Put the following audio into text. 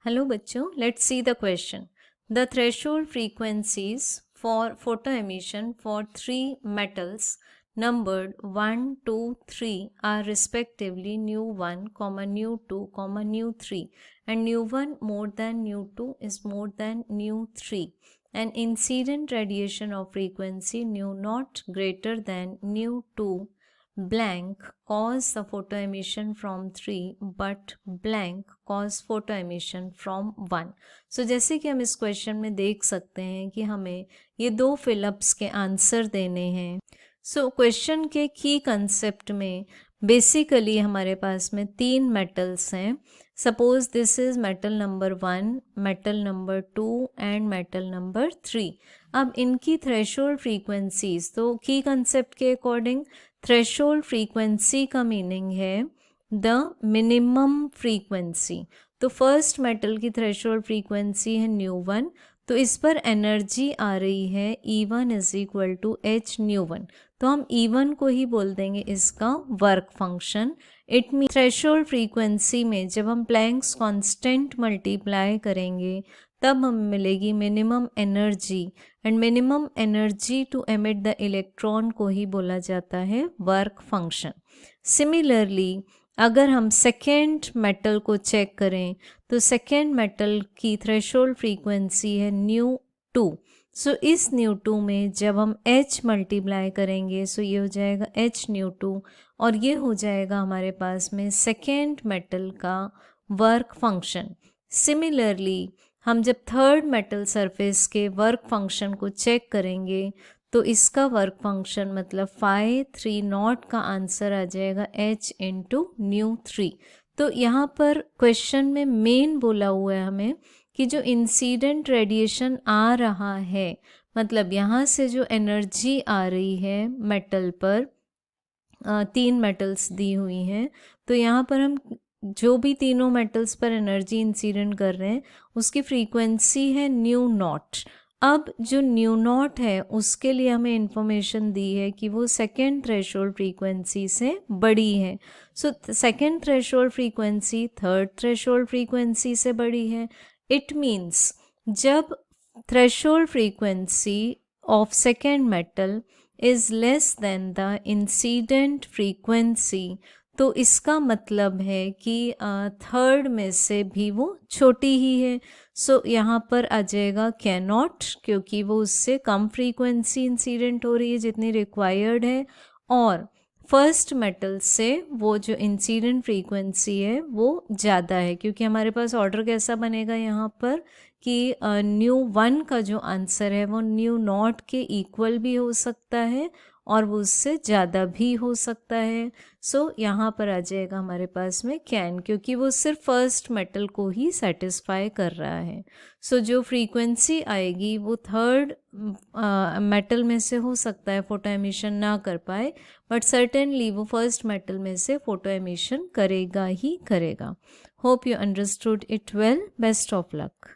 Hello बच्चों, let's see the question. The threshold frequencies for photo emission for three metals numbered 1, 2, 3 are respectively nu1, nu2, nu3, and nu1 more than nu2 is more than nu3, and incident radiation of frequency nu0 greater than nu2 blank cause the photo emission from 3 but blank cause photo emission from 1. So जैसे कि हम इस question में देख सकते हैं कि हमें ये दो फिलअप्स के आंसर देने हैं. सो क्वेश्चन के की कंसेप्ट में बेसिकली हमारे पास में तीन मेटल्स हैं. Suppose this is metal number 1, metal number 2 and metal number 3. अब इनकी थ्रेशोल्ड फ्रीक्वेंसीज, तो की कंसेप्ट के अकॉर्डिंग थ्रेशोल्ड फ्रीक्वेंसी का मीनिंग है द मिनिमम फ्रीक्वेंसी. तो फर्स्ट मेटल की थ्रेशोल्ड फ्रीक्वेंसी है न्यू1, तो इस पर एनर्जी आ रही है E1 is equal to H nu. तो हम E1 को ही बोल देंगे इसका work function. It mean threshold frequency में जब हम प्लैंक्स कांस्टेंट मल्टीप्लाई करेंगे तब हमें मिलेगी minimum energy, and minimum energy to emit the electron को ही बोला जाता है वर्क फंक्शन. सिमिलरली अगर हम सेकेंड मेटल को चेक करें तो सेकेंड मेटल की थ्रेशोल्ड फ्रीक्वेंसी है nu2. सो इस nu2 में जब हम H मल्टीप्लाई करेंगे सो ये हो जाएगा H nu2, और ये हो जाएगा हमारे पास में सेकेंड मेटल का वर्क फंक्शन. सिमिलरली हम जब थर्ड मेटल सरफेस के वर्क फंक्शन को चेक करेंगे तो इसका वर्क फंक्शन मतलब phi 3 नॉट का आंसर आ जाएगा H इंटू nu3. तो यहाँ पर क्वेश्चन में मेन बोला हुआ है हमें कि जो इंसिडेंट रेडिएशन आ रहा है, मतलब यहाँ से जो एनर्जी आ रही है मेटल पर, तीन मेटल्स दी हुई हैं, तो यहाँ पर हम जो भी तीनों मेटल्स पर एनर्जी इंसिडेंट कर रहे हैं उसकी फ्रीक्वेंसी है न्यू नॉट. अब जो न्यू नॉट है उसके लिए हमें इंफॉर्मेशन दी है कि वो सेकेंड थ्रेशोल्ड फ्रीक्वेंसी से बड़ी है. So second threshold frequency third threshold frequency से बड़ी है. इट मीन्स जब threshold frequency of second metal is less than the incident frequency, तो इसका मतलब है कि थर्ड में से भी वो छोटी ही है. सो यहाँ पर आ जाएगा कैन नॉट, क्योंकि वो उससे कम फ्रीक्वेंसी इंसिडेंट हो रही है जितनी रिक्वायर्ड है, और फर्स्ट मेटल से वो जो इंसिडेंट फ्रीक्वेंसी है वो ज़्यादा है, क्योंकि हमारे पास ऑर्डर कैसा बनेगा यहाँ पर कि nu1 का जो आंसर है वो nu0 के इक्वल भी हो सकता है और वो उससे ज़्यादा भी हो सकता है. सो यहाँ पर आ जाएगा हमारे पास में कैन, क्योंकि वो सिर्फ फर्स्ट मेटल को ही सेटिस्फाई कर रहा है. सो जो फ्रीक्वेंसी आएगी वो थर्ड मेटल में से हो सकता है फोटो एमिशन ना कर पाए, बट सर्टेनली वो फर्स्ट मेटल में से फोटो एमिशन करेगा ही करेगा. Hope you understood it well. Best of luck.